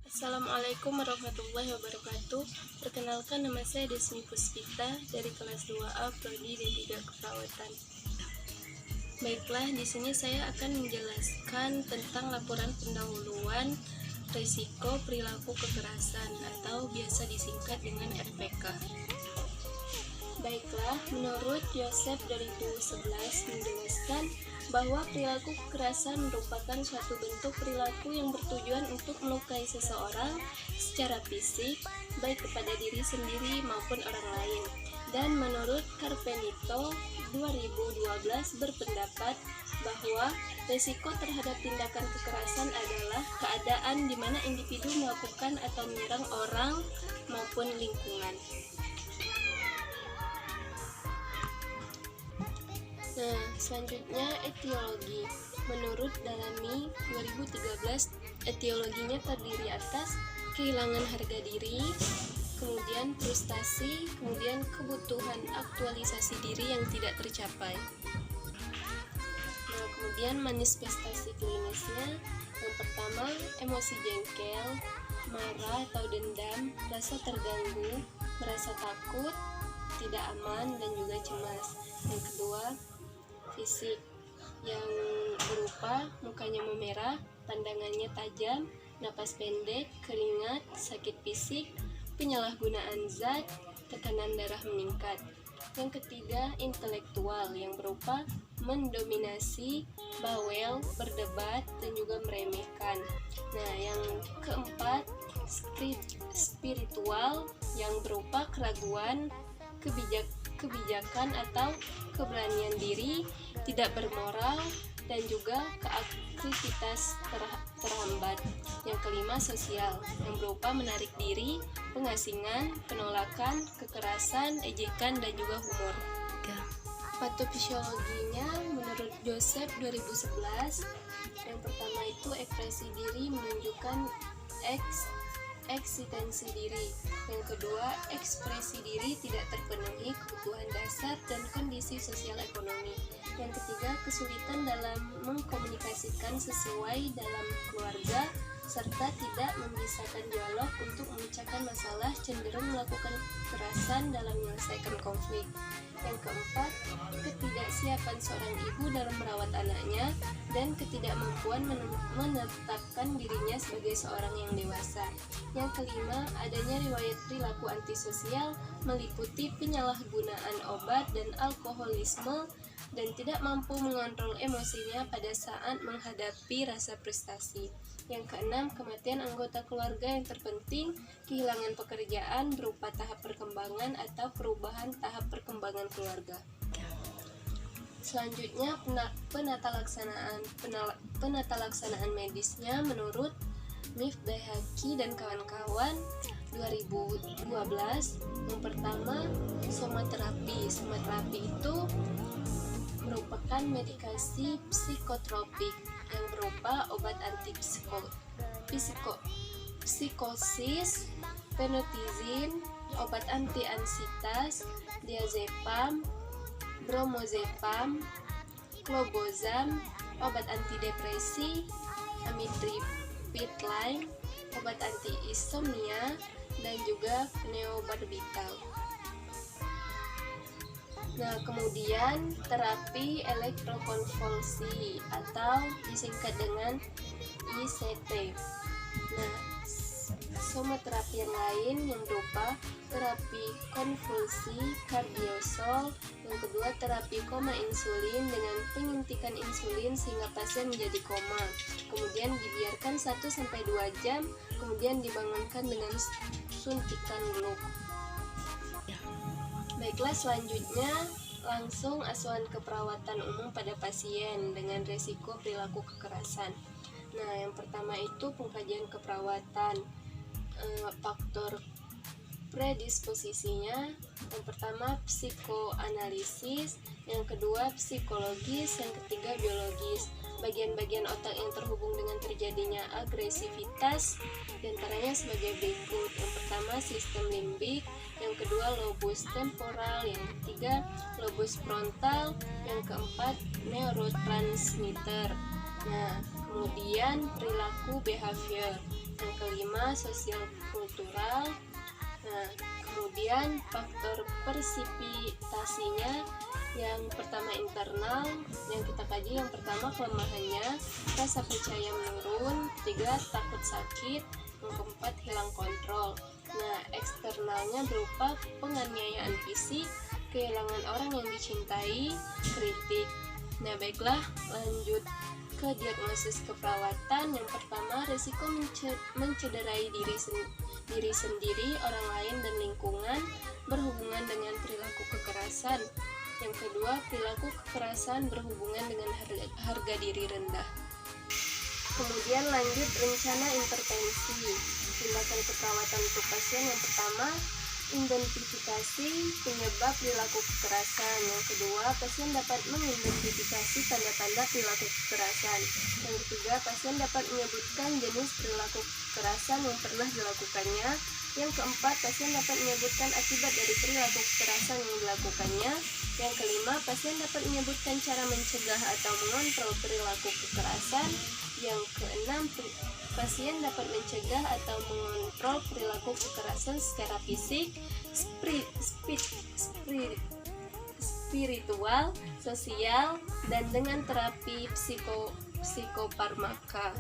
Assalamualaikum warahmatullahi wabarakatuh. Perkenalkan, nama saya Desmi Puspita dari kelas 2A Prodi D3 Keperawatan. Baiklah, di sini saya akan menjelaskan tentang laporan pendahuluan risiko perilaku kekerasan atau biasa disingkat dengan RPK. Baiklah, menurut Joseph 2011 menjelaskan bahwa perilaku kekerasan merupakan suatu bentuk perilaku yang bertujuan untuk melukai seseorang secara fisik, baik kepada diri sendiri maupun orang lain. Dan menurut Carpenito 2012 berpendapat bahwa risiko terhadap tindakan kekerasan adalah keadaan di mana individu melakukan atau menyerang orang maupun lingkungan. Nah, selanjutnya etiologi. Menurut Dalami 2013, etiologinya terdiri atas kehilangan harga diri, kemudian frustasi, kemudian kebutuhan aktualisasi diri yang tidak tercapai. Nah, kemudian manifestasi klinisnya, yang pertama emosi jengkel, marah atau dendam, rasa terganggu, merasa takut, tidak aman, dan juga cemas. Yang kedua, fisik, yang berupa mukanya memerah, pandangannya tajam, napas pendek, keringat, sakit fisik, penyalahgunaan zat, tekanan darah meningkat. Yang ketiga, intelektual, yang berupa mendominasi, bawel, berdebat, dan juga meremehkan. Nah, yang keempat, spiritual, yang berupa keraguan, kebijakan atau keberanian diri, tidak bermoral, dan juga keaktivitas terhambat. Yang kelima, sosial, yang berupa menarik diri, pengasingan, penolakan, kekerasan, ejekan, dan juga humor. Patofisiologinya menurut Joseph 2011, yang pertama itu ekspresi diri menunjukkan eksistensi diri. Yang kedua, ekspresi diri tidak terpenuhi kebutuhan dasar dan kondisi sosial ekonomi. Yang ketiga, kesulitan dalam mengkomunikasikan sesuai dalam keluarga serta tidak membiasakan dialog untuk memecahkan masalah, cenderung melakukan kekerasan dalam menyelesaikan konflik. Yang keempat, ketidaksiapan seorang ibu dalam merawat anaknya dan ketidakmampuan menetapkan dirinya sebagai seorang yang dewasa. Yang kelima, adanya riwayat perilaku antisosial meliputi penyalahgunaan obat dan alkoholisme dan tidak mampu mengontrol emosinya pada saat menghadapi rasa frustasi. Yang keenam, kematian anggota keluarga yang terpenting, kehilangan pekerjaan berupa tahap perkembangan atau perubahan tahap perkembangan keluarga. Selanjutnya, penata laksanaan medisnya menurut Mifdahaki dan kawan-kawan 2012. Yang pertama, somaterapi. Somaterapi itu merupakan medikasi psikotropik yang berupa obat psikosis, fenotizin, obat anti-ansietas, diazepam, bromazepam, clobazam, obat antidepresi, amitriptyline, obat anti-insomnia, dan juga neobarbital. Nah, kemudian terapi elektrokonvulsi atau disingkat dengan ICT. Nah, somaterapi yang lain yang berupa terapi konvulsi kardiosol, yang kedua terapi koma insulin dengan penyuntikan insulin sehingga pasien menjadi koma. Kemudian dibiarkan 1-2 jam, kemudian dibangunkan dengan suntikan gluk. Baiklah, selanjutnya langsung asuhan keperawatan umum pada pasien dengan resiko perilaku kekerasan. Nah, yang pertama itu pengkajian keperawatan, faktor predisposisinya. Yang pertama psikoanalisis, yang kedua psikologis, yang ketiga biologis. Bagian-bagian otak yang terhubung dengan terjadinya agresivitas diantaranya sebagai berikut. Yang pertama sistem limbik, yang kedua lobus temporal, yang ketiga lobus frontal, yang keempat neurotransmitter. Nah, kemudian perilaku behavior. Yang kelima, sosial kultural. Nah, kemudian faktor persipitasinya, yang pertama internal, yang kita kaji yang pertama kelemahannya, rasa percaya menurun, ketiga takut sakit, yang keempat hilang kontrol. Nah, eksternalnya berupa penganiayaan fisik, kehilangan orang yang dicintai, kritik. Nah, baiklah, lanjut ke diagnosis keperawatan. Yang pertama, risiko mencederai diri sendiri, orang lain, dan lingkungan berhubungan dengan perilaku kekerasan. Yang kedua, perilaku kekerasan berhubungan dengan harga diri rendah. Kemudian lanjut rencana intervensi. Tindakan keperawatan untuk pasien. Yang pertama, identifikasi penyebab perilaku kekerasan. Yang kedua, pasien dapat mengidentifikasi tanda-tanda perilaku kekerasan. Yang ketiga, pasien dapat menyebutkan jenis perilaku kekerasan yang pernah dilakukannya. Yang keempat, pasien dapat menyebutkan akibat dari perilaku kekerasan yang dilakukannya. Yang kelima, pasien dapat menyebutkan cara mencegah atau mengontrol perilaku kekerasan. Yang keenam, pasien dapat mencegah atau mengontrol perilaku kekerasan secara fisik, spiritual, sosial, dan dengan terapi psikofarmaka.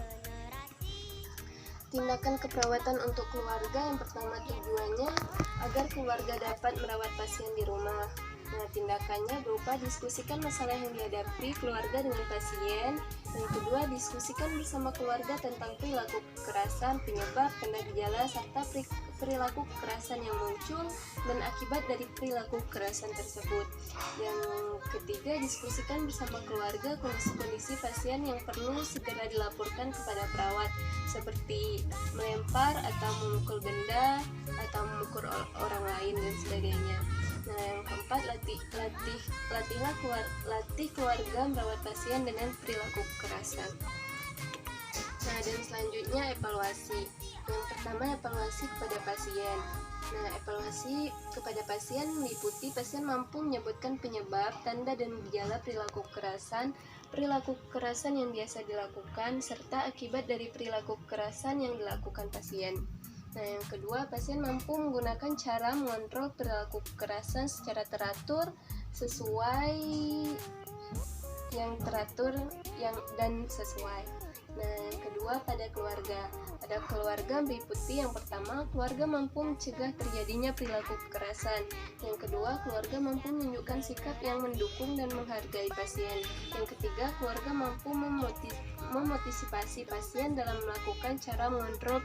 Tindakan keperawatan untuk keluarga. Yang pertama, tujuannya agar keluarga dapat merawat pasien di rumah. Nah, tindakannya berupa diskusikan masalah yang dihadapi keluarga dengan pasien. Yang kedua, diskusikan bersama keluarga tentang perilaku kekerasan, penyebab, tanda gejala, serta perilaku kekerasan yang muncul dan akibat dari perilaku kekerasan tersebut. Yang ketiga, diskusikan bersama keluarga kondisi-kondisi pasien yang perlu segera dilaporkan kepada perawat, seperti melempar atau memukul benda atau memukul orang lain dan sebagainya. Nah, yang keempat, latih keluarga merawat pasien dengan perilaku kekerasan. Nah, dan selanjutnya evaluasi. Yang pertama, evaluasi kepada pasien. Nah, evaluasi kepada pasien meliputi pasien mampu menyebutkan penyebab, tanda, dan gejala perilaku kekerasan yang biasa dilakukan, serta akibat dari perilaku kekerasan yang dilakukan pasien. Nah, yang kedua, pasien mampu menggunakan cara mengontrol perilaku kekerasan secara teratur, sesuai dan sesuai. Nah, yang kedua, pada keluarga. Pada keluarga meliputi yang pertama, keluarga mampu mencegah terjadinya perilaku kekerasan. Yang kedua, keluarga mampu menunjukkan sikap yang mendukung dan menghargai pasien. Yang ketiga, keluarga mampu memotivasi pasien dalam melakukan cara mengontrol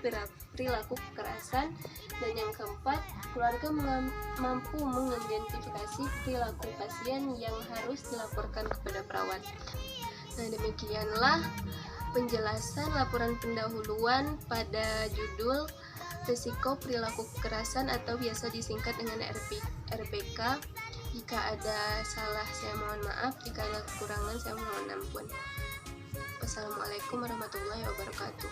perilaku kekerasan. Dan yang keempat, keluarga mampu mengidentifikasi perilaku pasien yang harus dilaporkan kepada perawat. Nah, demikianlah penjelasan laporan pendahuluan pada judul Risiko Perilaku Kekerasan atau biasa disingkat dengan RPK. Jika ada salah, saya mohon maaf. Jika ada kekurangan, saya mohon ampun. Wassalamualaikum warahmatullahi wabarakatuh.